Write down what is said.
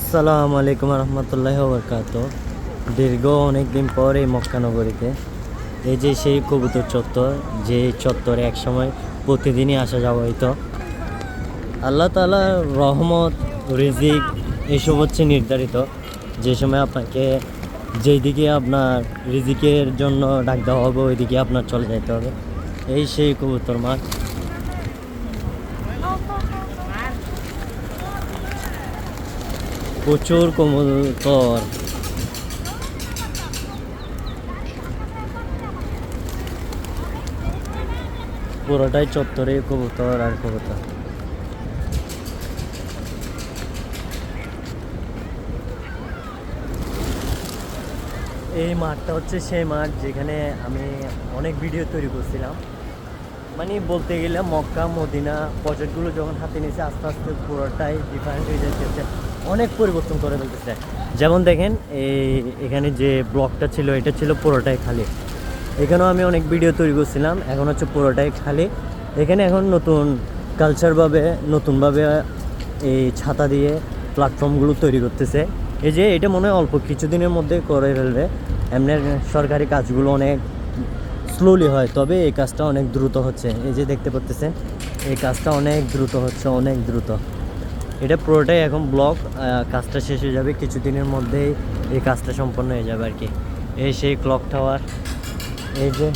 আসসালামু আলাইকুম রহমতুল্লাহি ওয়া বারাকাতুহু। দীর্ঘ অনেক দিন পর এই মক্কা নগরীতে এই যে সেই কবুতর চত্বর, যে চত্বরে একসময় প্রতিদিনই আসা যাওয়া হইতো। আল্লাহ তাআলার রহমত, রিজিক এসব হচ্ছে নির্ধারিত। যে সময় আপনাকে যেই দিকে আপনার রিজিকের জন্য ডাক দেওয়া হবে ওই দিকে আপনার চলে যেতে হবে। এই সেই কবুতর মাঠ। প্রচুর কবুতর। পুরোটাই চত্বরে কবুতর আর কবুতর। এই মাঠটা হচ্ছে সেই মাঠ যেখানে আমি অনেক ভিডিও তৈরি করছিলাম। মানে বলতে গেলে মক্কা মদিনা প্রজেক্টগুলো যখন হাতে নিয়েছে আস্তে আস্তে পুরোটাই ডিফারেন্ট হয়ে যাচ্ছে, অনেক পরিবর্তন করে ফেলতেছে। যেমন দেখেন এখানে যে ব্লকটা ছিল এটা ছিল পুরোটাই খালি। এখানেও আমি অনেক ভিডিও তৈরি করছিলাম, এখন হচ্ছে পুরোটাই খালি। এখানে এখন নতুন কালচারভাবে নতুনভাবে এই ছাতা দিয়ে প্ল্যাটফর্মগুলো তৈরি করতেছে। এই যে এটা মনে হয় অল্প কিছুদিনের মধ্যে করে ফেলবে। এমনি সরকারি কাজগুলো অনেক স্লোলি হয়, তবে এই কাজটা অনেক দ্রুত হচ্ছে। এই যে দেখতে পাচ্ছেন এই কাজটা অনেক দ্রুত হচ্ছে, অনেক দ্রুত। এটা পুরোটাই এখন ব্লক, কাজটা শেষ হয়ে যাবে কিছুদিনের মধ্যেই, এই কাজটা সম্পন্ন হয়ে যাবে আর কি। এই সেই ক্লক টাওয়ার, এই যে